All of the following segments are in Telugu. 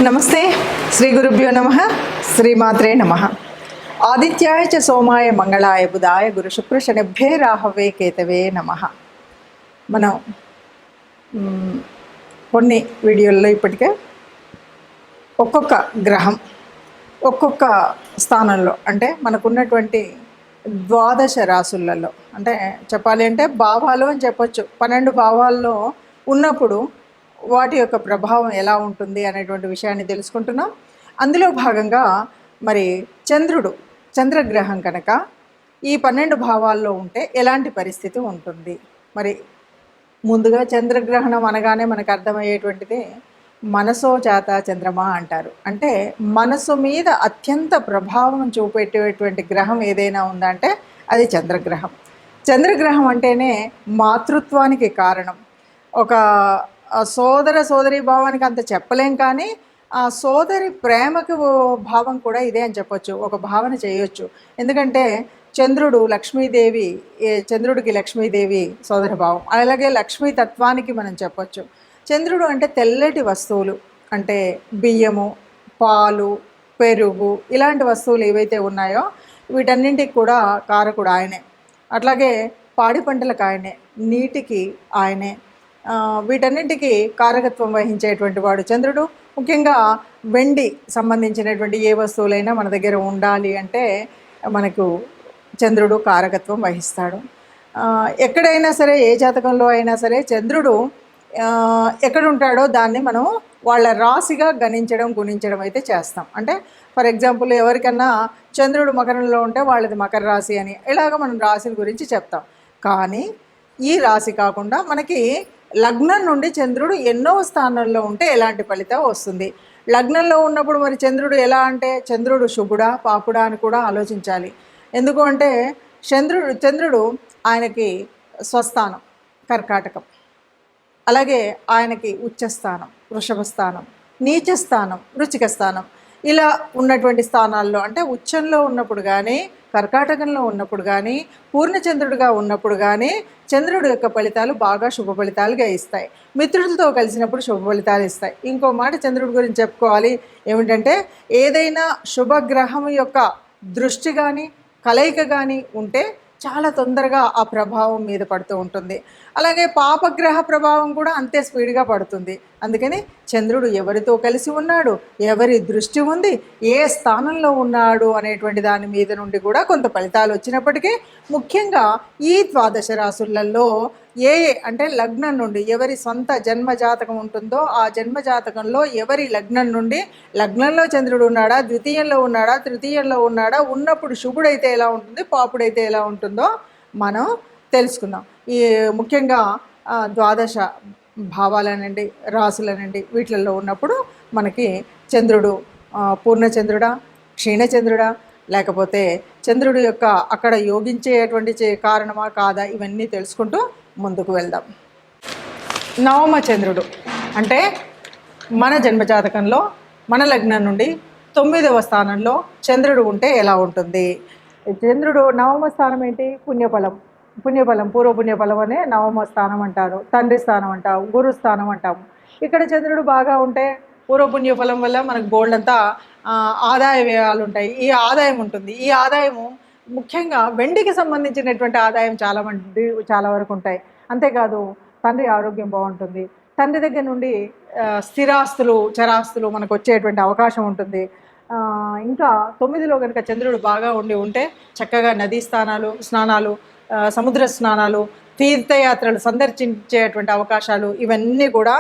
నమస్తే. శ్రీ గురుభ్యో నమ. శ్రీమాత్రే నమ. ఆదిత్యాయ చ సోమాయ మంగళాయ బుధాయ గురు శుక్ర శనిభ్యే రాహవే కేతవే నమ. మనం కొన్ని వీడియోల్లో ఇప్పటికే ఒక్కొక్క గ్రహం ఒక్కొక్క స్థానంలో అంటే మనకున్నటువంటి ద్వాదశ రాసులలో అంటే చెప్పాలి అంటే భావాలు అని చెప్పొచ్చు. 12 భావాల్లో ఉన్నప్పుడు వాటి యొక్క ప్రభావం ఎలా ఉంటుంది అనేటువంటి విషయాన్ని తెలుసుకుంటున్నాం. అందులో భాగంగా మరి చంద్రగ్రహం కనుక ఈ 12 భావాల్లో ఉంటే ఎలాంటి పరిస్థితి ఉంటుంది. మరి ముందుగా చంద్రగ్రహణం అనగానే మనకు అర్థమయ్యేటువంటిది మనసో జాత చంద్రమా అంటారు. అంటే మనసు మీద అత్యంత ప్రభావం చూపెట్టేటువంటి గ్రహం ఏదైనా ఉందంటే అది చంద్రగ్రహం. చంద్రగ్రహం అంటేనే మాతృత్వానికి కారణం. ఒక సోదరి భావానికి అంత చెప్పలేం, కానీ ఆ సోదరి ప్రేమకు భావం కూడా ఇదే అని చెప్పొచ్చు, ఒక భావన చేయొచ్చు. ఎందుకంటే చంద్రుడికి లక్ష్మీదేవి సోదర భావం, అలాగే లక్ష్మీ తత్వానికి మనం చెప్పొచ్చు. చంద్రుడు అంటే తెల్లటి వస్తువులు అంటే బియ్యము, పాలు, పెరుగు ఇలాంటి వస్తువులు ఏవైతే ఉన్నాయో వీటన్నింటికి కూడా కారకుడు ఆయనే. అట్లాగే పాడి పంటలకు ఆయనే, నీటికి ఆయనే, వీటన్నింటికి కారకత్వం వహించేటువంటి వాడు చంద్రుడు. ముఖ్యంగా వెండి సంబంధించినటువంటి ఏ వస్తువులైనా మన దగ్గర ఉండాలి అంటే మనకు చంద్రుడు కారకత్వం వహిస్తాడు. ఎక్కడైనా సరే, ఏ జాతకంలో అయినా సరే చంద్రుడు ఎక్కడుంటాడో దాన్ని మనం వాళ్ళ రాశిగా గుణించడం అయితే చేస్తాం. అంటే ఫర్ ఎగ్జాంపుల్ ఎవరికన్నా చంద్రుడు మకరంలో ఉంటే వాళ్ళది మకర రాశి అని ఇలాగ మనం రాశుల గురించి చెప్తాం. కానీ ఈ రాశి కాకుండా మనకి లగ్నం నుండి చంద్రుడు ఎన్నో స్థానంలో ఉంటే ఎలాంటి ఫలితం వస్తుంది. లగ్నంలో ఉన్నప్పుడు మరి చంద్రుడు ఎలా అంటే చంద్రుడు శుభుడా పాపుడా అని కూడా ఆలోచించాలి. ఎందుకు అంటే చంద్రుడు ఆయనకి స్వస్థానం కర్కాటకం, అలాగే ఆయనకి ఉచ్చస్థానం వృషభ స్థానం, నీచ స్థానం వృచ్చిక స్థానం, ఇలా ఉన్నటువంటి స్థానాల్లో అంటే ఉచ్చంలో ఉన్నప్పుడు కానీ, కర్కాటకంలో ఉన్నప్పుడు కానీ, పూర్ణచంద్రుడిగా ఉన్నప్పుడు కానీ చంద్రుడి యొక్క ఫలితాలు బాగా శుభ ఫలితాలుగా ఇస్తాయి. మిత్రులతో కలిసినప్పుడు శుభ ఫలితాలు ఇస్తాయి. ఇంకో మాట చంద్రుడి గురించి చెప్పుకోవాలి ఏమిటంటే ఏదైనా శుభగ్రహం యొక్క దృష్టి కానీ కలయిక కానీ ఉంటే చాలా తొందరగా ఆ ప్రభావం మీద పడుతూ ఉంటుంది. అలాగే పాపగ్రహ ప్రభావం కూడా అంతే స్పీడ్గా పడుతుంది. అందుకని చంద్రుడు ఎవరితో కలిసి ఉన్నాడు, ఎవరి దృష్టి ఉంది, ఏ స్థానంలో ఉన్నాడు అనేటువంటి దాని మీద నుండి కూడా కొంత ఫలితాలు వచ్చినప్పటికీ ముఖ్యంగా ఈ ద్వాదశ రాశులలో అంటే లగ్నం నుండి ఎవరి సొంత జన్మజాతకం ఉంటుందో ఆ జన్మజాతకంలో ఎవరి లగ్నంలో చంద్రుడు ఉన్నాడా, ద్వితీయంలో ఉన్నాడా, తృతీయంలో ఉన్నాడా, ఉన్నప్పుడు శుభుడైతే ఎలా ఉంటుంది, పాపుడైతే ఎలా ఉంటుందో మనం తెలుసుకుందాం. ఈ ముఖ్యంగా ద్వాదశ భావాలనండి, రాసులనండి వీటిల్లో ఉన్నప్పుడు మనకి చంద్రుడు పూర్ణచంద్రుడా, క్షీణచంద్రుడా, లేకపోతే చంద్రుడి యొక్క అక్కడ యోగించేటువంటి కారణమా కాదా, ఇవన్నీ తెలుసుకుంటూ ముందుకు వెళ్దాం. నవమ చంద్రుడు అంటే మన జన్మజాతకంలో మన లగ్నం నుండి 9వ స్థానంలో చంద్రుడు ఉంటే ఎలా ఉంటుంది. చంద్రుడు నవమ స్థానం ఏంటి? పుణ్యఫలం పూర్వపుణ్యఫలం అనే నవమ స్థానం అంటారు, తండ్రి స్థానం అంటాము, గురు స్థానం అంటాము. ఇక్కడ చంద్రుడు బాగా ఉంటే పూర్వపుణ్యఫలం వల్ల మనకు బోల్డంతా ఆదాయ వ్యయాలు ఉంటాయి, ఈ ఆదాయం ఉంటుంది. ఈ ఆదాయము ముఖ్యంగా వెండికి సంబంధించినటువంటి ఆదాయం చాలా వరకు ఉంటాయి. అంతేకాదు తండ్రి ఆరోగ్యం బాగుంటుంది, తండ్రి దగ్గర నుండి స్థిరాస్తులు చరాస్తులు మనకు వచ్చేటువంటి అవకాశం ఉంటుంది. ఇంకా 9లో కనుక చంద్రుడు బాగా ఉంటే చక్కగా నదీ స్నానాలు, సముద్ర స్నానాలు, తీర్థయాత్రలు సందర్శించేటువంటి అవకాశాలు ఇవన్నీ కూడా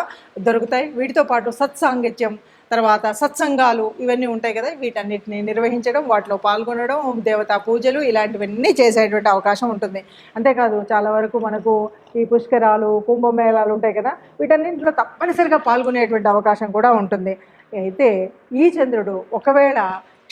దొరుకుతాయి. వీటితో పాటు సత్సాంగత్యం, తర్వాత సత్సంగాలు ఇవన్నీ ఉంటాయి కదా, వీటన్నిటిని నిర్వహించడం, వాటిలో పాల్గొనడం, దేవతా పూజలు ఇలాంటివన్నీ చేసేటువంటి అవకాశం ఉంటుంది. అంతేకాదు చాలా వరకు మనకు ఈ పుష్కరాలు, కుంభమేళాలు ఉంటాయి కదా, వీటన్నింటిలో తప్పనిసరిగా పాల్గొనేటువంటి అవకాశం కూడా ఉంటుంది. అయితే ఈ చంద్రుడు ఒకవేళ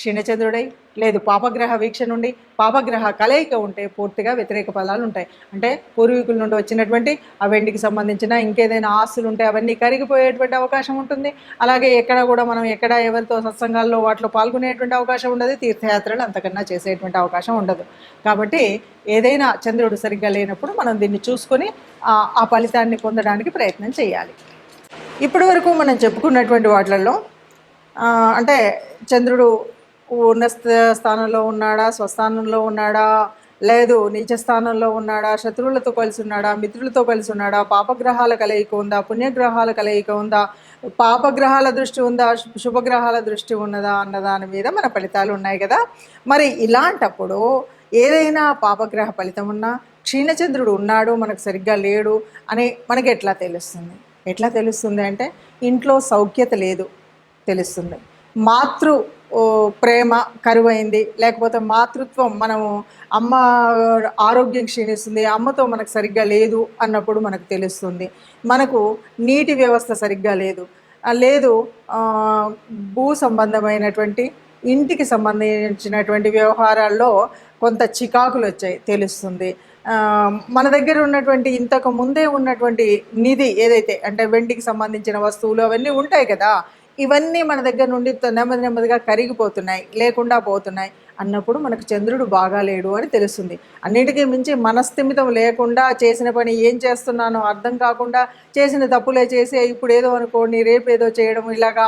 క్షీణచంద్రుడై లేదు పాపగ్రహ వీక్ష నుండి పాపగ్రహ కలయిక ఉంటే పూర్తిగా వ్యతిరేక ఫలాలు ఉంటాయి. అంటే పూర్వీకుల నుండి వచ్చినటువంటి ఆ వెండికి సంబంధించిన ఇంకేదైనా ఆస్తులు ఉంటే అవన్నీ కరిగిపోయేటువంటి అవకాశం ఉంటుంది. అలాగే మనం ఎవరితో సత్సంగాల్లో వాటిలో పాల్గొనేటువంటి అవకాశం ఉండదు, తీర్థయాత్రలు అంతకన్నా చేసేటువంటి అవకాశం ఉండదు. కాబట్టి ఏదైనా చంద్రుడు సరిగ్గా లేనప్పుడు మనం దీన్ని చూసుకొని ఆ ఫలితాన్ని పొందడానికి ప్రయత్నం చేయాలి. ఇప్పటి వరకు మనం చెప్పుకున్నటువంటి వాటిల్లో అంటే చంద్రుడు స్థానంలో ఉన్నాడా, స్వస్థానంలో ఉన్నాడా, లేదు నీచ స్థానంలో ఉన్నాడా, శత్రువులతో కలిసి ఉన్నాడా, మిత్రులతో కలిసి ఉన్నాడా, పాపగ్రహాల కలయిక ఉందా, పుణ్యగ్రహాల కలయిక ఉందా, పాపగ్రహాల దృష్టి ఉందా, శుభగ్రహాల దృష్టి ఉన్నదా అన్న దాని మీద మన ఫలితాలు ఉన్నాయి కదా. మరి ఇలాంటప్పుడు ఏదైనా పాపగ్రహ ఫలితం ఉన్నా, క్షీణచంద్రుడు ఉన్నాడు మనకు సరిగ్గా లేడు అని మనకి ఎట్లా తెలుస్తుంది అంటే ఇంట్లో సౌఖ్యత లేదు తెలుస్తుంది. మాతృ ప్రేమ కరువైంది, లేకపోతే మాతృత్వం మనము అమ్మ ఆరోగ్యం క్షీణిస్తుంది, అమ్మతో మనకు సరిగ్గా లేదు అన్నప్పుడు మనకు తెలుస్తుంది. మనకు నీటి వ్యవస్థ సరిగ్గా లేదు, భూ సంబంధమైనటువంటి ఇంటికి సంబంధించినటువంటి వ్యవహారాల్లో కొంత చికాకులు వచ్చాయి తెలుస్తుంది. మన దగ్గర ఉన్నటువంటి ఇంతకు ముందే ఉన్నటువంటి నిధి ఏదైతే అంటే వెండికి సంబంధించిన వస్తువులు అవన్నీ ఉంటాయి కదా, ఇవన్నీ మన దగ్గర నుండి నెమ్మదిగా కరిగిపోతున్నాయి, లేకుండా పోతున్నాయి అన్నప్పుడు మనకు చంద్రుడు బాగాలేడు అని తెలుస్తుంది. అన్నిటికీ మించి మనస్థిమితం లేకుండా చేసిన పని ఏం చేస్తున్నానో అర్థం కాకుండా చేసిన తప్పులే చేసి ఇప్పుడు ఏదో అనుకోండి రేపు ఏదో చేయడం, ఇలాగా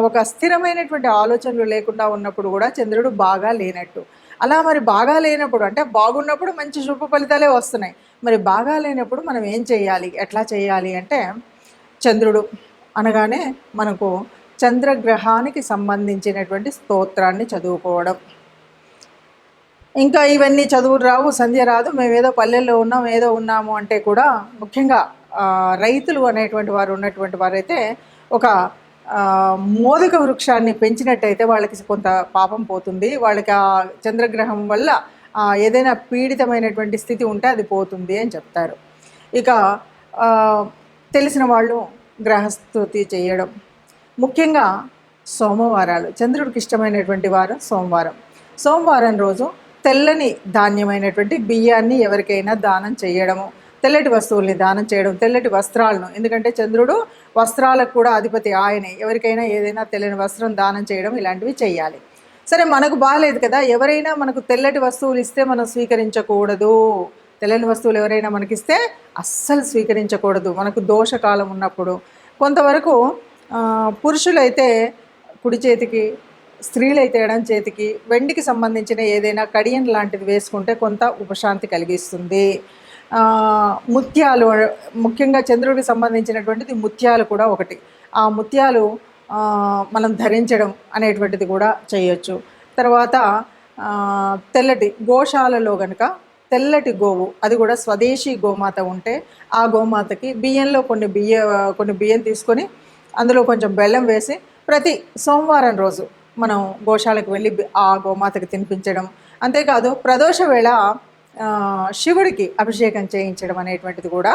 ఒక స్థిరమైనటువంటి ఆలోచనలు లేకుండా ఉన్నప్పుడు కూడా చంద్రుడు బాగా లేనట్టు. అలా మరి బాగా లేనప్పుడు అంటే బాగున్నప్పుడు మంచి శుభ ఫలితాలే వస్తున్నాయి. మరి బాగా లేనప్పుడు మనం ఏం చేయాలి, ఎట్లా చేయాలి అంటే చంద్రుడు అనగానే మనకు చంద్రగ్రహానికి సంబంధించినటువంటి స్తోత్రాన్ని చదువుకోవడం. ఇంకా ఇవన్నీ చదువులు రావు, సంధ్య రాదు, మేమేదో పల్లెల్లో ఉన్నాం ఏదో ఉన్నాము అంటే కూడా ముఖ్యంగా రైతులు అనేటువంటి వారు ఉన్నటువంటి వారైతే ఒక మోదక వృక్షాన్ని పెంచినట్టయితే వాళ్ళకి కొంత పాపం పోతుంది, వాళ్ళకి ఆ చంద్రగ్రహం వల్ల ఏదైనా పీడితమైనటువంటి స్థితి ఉంటే అది పోతుంది అని చెప్తారు. ఇక తెలిసిన వాళ్ళు గ్రహస్థుతి చేయడం, ముఖ్యంగా సోమవారాలు చంద్రుడికి ఇష్టమైనటువంటి వారం సోమవారం రోజు తెల్లని ధాన్యమైనటువంటి బియ్యాన్ని ఎవరికైనా దానం చేయడము, తెల్లటి వస్తువుల్ని దానం చేయడం, తెల్లటి వస్త్రాలను, ఎందుకంటే చంద్రుడు వస్త్రాలకు కూడా అధిపతి ఆయనే, ఎవరికైనా ఏదైనా తెల్లని వస్త్రం దానం చేయడం ఇలాంటివి చేయాలి. సరే మనకు బాగాలేదు కదా, ఎవరైనా మనకు తెల్లటి వస్తువులు ఇస్తే మనం స్వీకరించకూడదు, తెల్లని వస్తువులు ఎవరైనా మనకిస్తే అస్సలు స్వీకరించకూడదు. మనకు దోషకాలం ఉన్నప్పుడు కొంతవరకు పురుషులైతే కుడి చేతికి, స్త్రీలైతే ఎడం చేతికి వెండికి సంబంధించిన ఏదైనా కడియం లాంటిది వేసుకుంటే కొంత ఉపశాంతి కలిగిస్తుంది. ముత్యాలు, ముఖ్యంగా చంద్రుడికి సంబంధించినటువంటిది ముత్యాలు కూడా ఒకటి, ఆ ముత్యాలు మనం ధరించడం అనేటువంటిది కూడా చేయొచ్చు. తర్వాత తెల్లటి గోశాలలో కనుక తెల్లటి గోవు, అది కూడా స్వదేశీ గోమాత ఉంటే ఆ గోమాతకి బియ్యంలో కొన్ని బియ్యం తీసుకొని అందులో కొంచెం బెల్లం వేసి ప్రతి సోమవారం రోజు మనం గోశాలకు వెళ్ళి ఆ గోమాతకి తినిపించడం. అంతేకాదు ప్రదోష వేళ శివుడికి అభిషేకం చేయించడం అనేటువంటిది కూడా,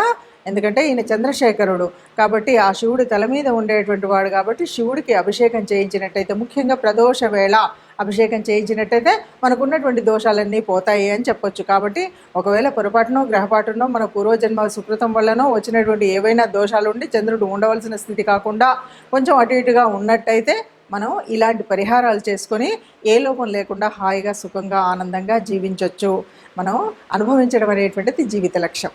ఎందుకంటే ఈయన చంద్రశేఖరుడు కాబట్టి ఆ శివుడి తల మీద ఉండేటువంటి వాడు కాబట్టి శివుడికి అభిషేకం చేయించినట్టయితే, ముఖ్యంగా ప్రదోష వేళ అభిషేకం చేయించినట్టయితే మనకున్నటువంటి దోషాలన్నీ పోతాయి అని చెప్పొచ్చు. కాబట్టి ఒకవేళ పొరపాటునో గ్రహపాటునో మన పూర్వజన్మ సుకృతం వల్లనో వచ్చినటువంటి ఏవైనా దోషాలు ఉండి చంద్రుడు ఉండవలసిన స్థితి కాకుండా కొంచెం అటు ఇటుగా ఉన్నట్టయితే మనం ఇలాంటి పరిహారాలు చేసుకొని ఏ లోపం లేకుండా హాయిగా సుఖంగా ఆనందంగా జీవించవచ్చు. మనం అనుభవించడం అనేటువంటిది జీవిత లక్ష్యం.